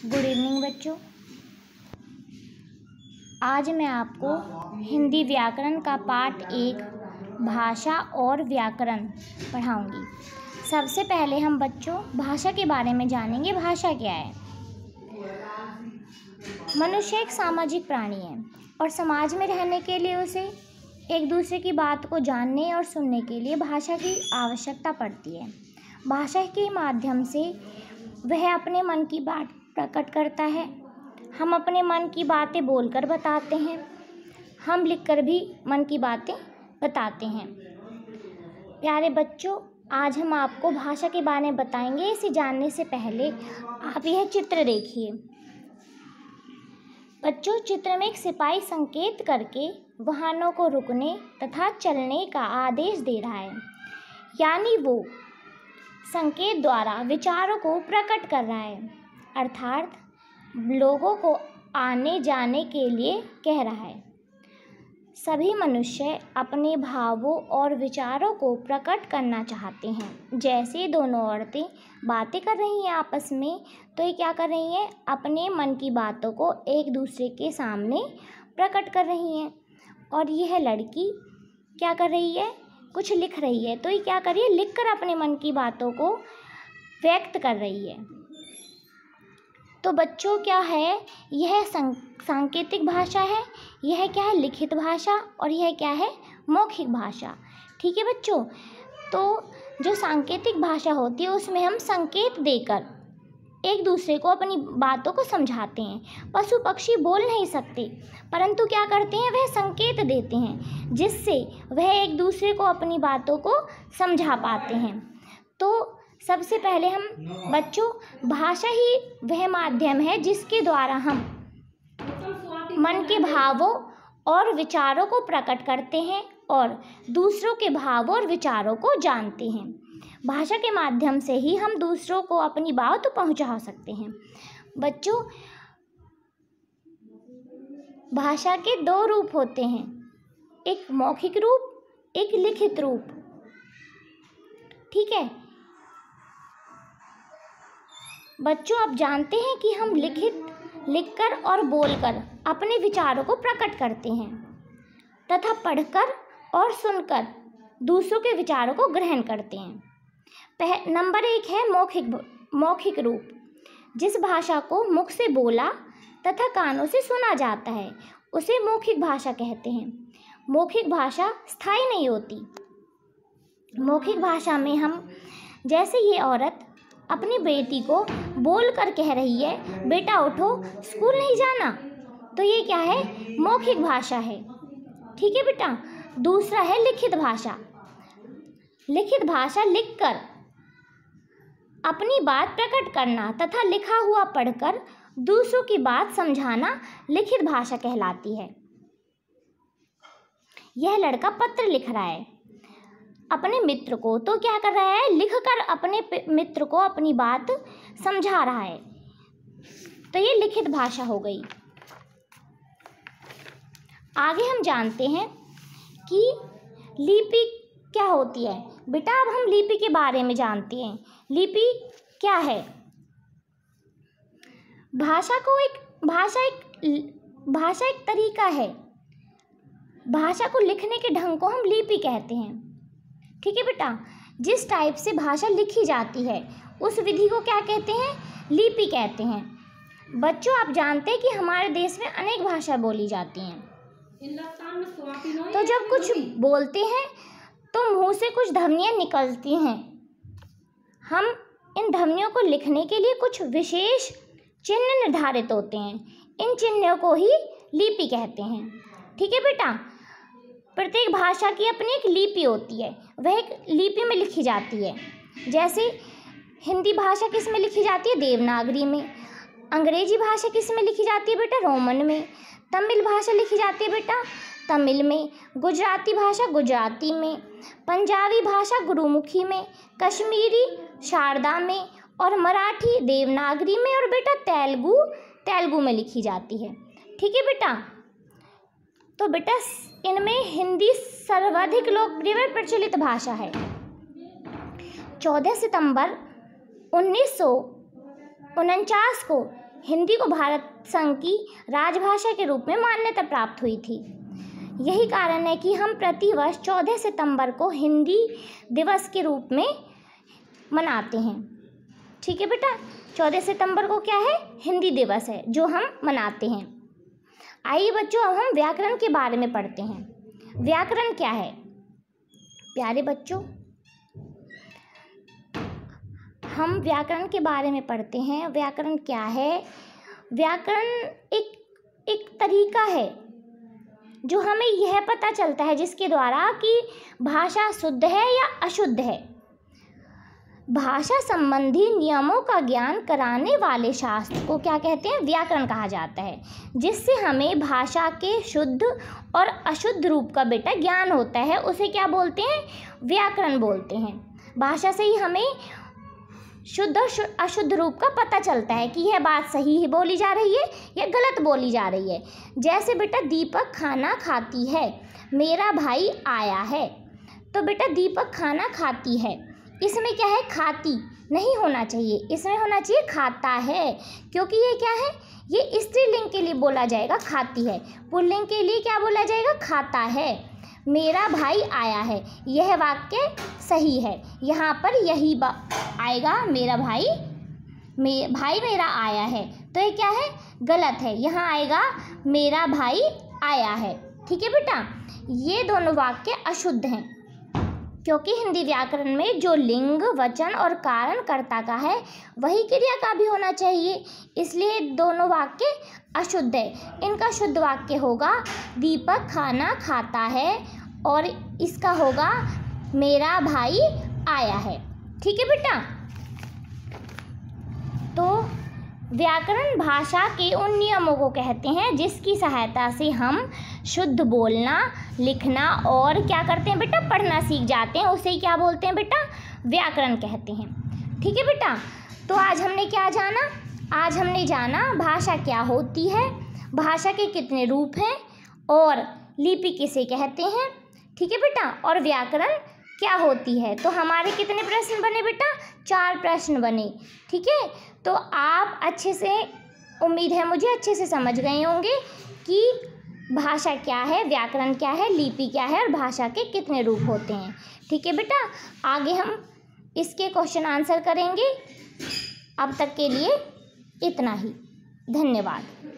Good evening बच्चों। आज मैं आपको हिंदी व्याकरण का पाठ 1 भाषा और व्याकरण पढ़ाऊंगी। सबसे पहले हम बच्चों भाषा के बारे में जानेंगे। भाषा क्या है? मनुष्य एक सामाजिक प्राणी है और समाज में रहने के लिए उसे एक दूसरे की बात को जानने और सुनने के लिए भाषा की आवश्यकता पड़ती है। भाषा के माध्यम से वह अपने मन की बात प्रकट करता है। हम अपने मन की बातें बोलकर बताते हैं, हम लिखकर भी मन की बातें बताते हैं। प्यारे बच्चों, आज हम आपको भाषा के बारे में बताएंगे। इसे जानने से पहले आप यह चित्र देखिए। बच्चों, चित्र में एक सिपाही संकेत करके वाहनों को रुकने तथा चलने का आदेश दे रहा है, यानी वो संकेत द्वारा विचारों को प्रकट कर रहा है, अर्थात लोगों को आने जाने के लिए कह रहा है। सभी मनुष्य अपने भावों और विचारों को प्रकट करना चाहते हैं। जैसे दोनों औरतें बातें कर रही हैं आपस में, तो ये क्या कर रही हैं? अपने मन की बातों को एक दूसरे के सामने प्रकट कर रही हैं। और यह लड़की क्या कर रही है? कुछ लिख रही है। तो ये क्या कर रही है? लिखकर अपने मन की बातों को व्यक्त कर रही है। तो बच्चों, क्या है? यह सांकेतिक भाषा है, यह क्या है? लिखित भाषा, और यह क्या है? मौखिक भाषा। ठीक है बच्चों। तो जो सांकेतिक भाषा होती है उसमें हम संकेत देकर एक दूसरे को अपनी बातों को समझाते हैं। पशु पक्षी बोल नहीं सकते, परंतु क्या करते हैं? वह संकेत देते हैं, जिससे वह एक दूसरे को अपनी बातों को समझा पाते हैं। तो सबसे पहले हम बच्चों, भाषा ही वह माध्यम है जिसके द्वारा हम मन के भावों और विचारों को प्रकट करते हैं और दूसरों के भावों और विचारों को जानते हैं। भाषा के माध्यम से ही हम दूसरों को अपनी बात पहुंचा सकते हैं। बच्चों, भाषा के 2 रूप होते हैं, एक मौखिक रूप, एक लिखित रूप। ठीक है बच्चों, आप जानते हैं कि हम लिखकर और बोलकर अपने विचारों को प्रकट करते हैं तथा पढ़कर और सुनकर दूसरों के विचारों को ग्रहण करते हैं। नंबर 1 है मौखिक रूप। जिस भाषा को मुख से बोला तथा कानों से सुना जाता है उसे मौखिक भाषा कहते हैं। मौखिक भाषा स्थायी नहीं होती। मौखिक भाषा में हम, जैसे ये औरत अपनी बेटी को बोल कर कह रही है, बेटा उठो, स्कूल नहीं जाना, तो ये क्या है? मौखिक भाषा है। ठीक है बेटा। दूसरा है लिखित भाषा। लिखित भाषा लिखकर अपनी बात प्रकट करना तथा लिखा हुआ पढ़कर दूसरों की बात समझाना लिखित भाषा कहलाती है। यह लड़का पत्र लिख रहा है अपने मित्र को, तो क्या कर रहा है? लिखकर अपने मित्र को अपनी बात समझा रहा है। तो ये लिखित भाषा हो गई। आगे हम जानते हैं कि लिपि क्या होती है। बेटा, अब हम लिपि के बारे में जानते हैं। लिपि क्या है? भाषा एक तरीका है। भाषा को लिखने के ढंग को हम लिपि कहते हैं। ठीक है बेटा। जिस टाइप से भाषा लिखी जाती है उस विधि को क्या कहते हैं? लिपि कहते हैं। बच्चों, आप जानते हैं कि हमारे देश में अनेक भाषा बोली जाती हैं। तो जब कुछ बोलते हैं तो मुंह से कुछ ध्वनियाँ निकलती हैं। हम इन ध्वनियों को लिखने के लिए कुछ विशेष चिन्ह निर्धारित होते हैं। इन चिन्हों को ही लिपि कहते हैं। ठीक है बेटा। प्रत्येक भाषा की अपनी एक लिपि होती है, वह एक लिपि में लिखी जाती है। जैसे हिंदी भाषा किस में लिखी जाती है? देवनागरी में। अंग्रेजी भाषा किस में लिखी जाती है बेटा? रोमन में। तमिल भाषा लिखी जाती है बेटा? तमिल में। गुजराती भाषा गुजराती में। पंजाबी भाषा गुरुमुखी में। कश्मीरी शारदा में। और मराठी देवनागरी में। और बेटा तेलुगु में लिखी जाती है। ठीक है बेटा। तो बेटा, इनमें हिंदी सर्वाधिक लोकप्रिय व प्रचलित भाषा है। 14 सितंबर 1949 को हिंदी को भारत संघ की राजभाषा के रूप में मान्यता प्राप्त हुई थी। यही कारण है कि हम प्रतिवर्ष 14 सितंबर को हिंदी दिवस के रूप में मनाते हैं। ठीक है बेटा, 14 सितंबर को क्या है? हिंदी दिवस है जो हम मनाते हैं। आइए बच्चों, अब हम व्याकरण के बारे में पढ़ते हैं। व्याकरण क्या है? प्यारे बच्चों, हम व्याकरण के बारे में पढ़ते हैं। व्याकरण क्या है? व्याकरण एक तरीका है जो हमें यह पता चलता है जिसके द्वारा कि भाषा शुद्ध है या अशुद्ध है। भाषा संबंधी नियमों का ज्ञान कराने वाले शास्त्र को क्या कहते हैं? व्याकरण कहा जाता है, जिससे हमें भाषा के शुद्ध और अशुद्ध रूप का बेटा ज्ञान होता है। उसे क्या बोलते हैं? व्याकरण बोलते हैं। भाषा से ही हमें शुद्ध और अशुद्ध रूप का पता चलता है कि यह बात सही है बोली जा रही है या गलत बोली जा रही है। जैसे बेटा दीपक खाना खाती है, मेरा भाई आया है। तो बेटा दीपक खाना खाती है, इसमें क्या है? खाती नहीं होना चाहिए, इसमें होना चाहिए खाता है, क्योंकि ये क्या है? ये स्त्रीलिंग के लिए बोला जाएगा खाती है, पुल्लिंग के लिए क्या बोला जाएगा? खाता है। मेरा भाई आया है, यह वाक्य सही है। यहाँ पर यही आएगा, मेरा भाई मेरा आया है, तो ये क्या है? गलत है। यहाँ आएगा मेरा भाई आया है। ठीक है बेटा, ये दोनों वाक्य अशुद्ध हैं, क्योंकि हिंदी व्याकरण में जो लिंग, वचन और कारण कर्ता का है वही क्रिया का भी होना चाहिए, इसलिए दोनों वाक्य अशुद्ध है। इनका शुद्ध वाक्य होगा दीपक खाना खाता है, और इसका होगा मेरा भाई आया है। ठीक है बेटा, तो व्याकरण भाषा के उन नियमों को कहते हैं जिसकी सहायता से हम शुद्ध बोलना, लिखना और क्या करते हैं बेटा? पढ़ना सीख जाते हैं। उसे क्या बोलते हैं बेटा? व्याकरण कहते हैं। ठीक है बेटा, तो आज हमने क्या जाना? आज हमने जाना भाषा क्या होती है, भाषा के कितने रूप हैं और लिपि किसे कहते हैं। ठीक है बेटा, और व्याकरण क्या होती है। तो हमारे कितने प्रश्न बने बेटा? 4 प्रश्न बने। ठीक है, तो आप अच्छे से, उम्मीद है मुझे अच्छे से समझ गए होंगे कि भाषा क्या है, व्याकरण क्या है, लिपि क्या है और भाषा के कितने रूप होते हैं। ठीक है बेटा, आगे हम इसके क्वेश्चन आंसर करेंगे। अब तक के लिए इतना ही। धन्यवाद।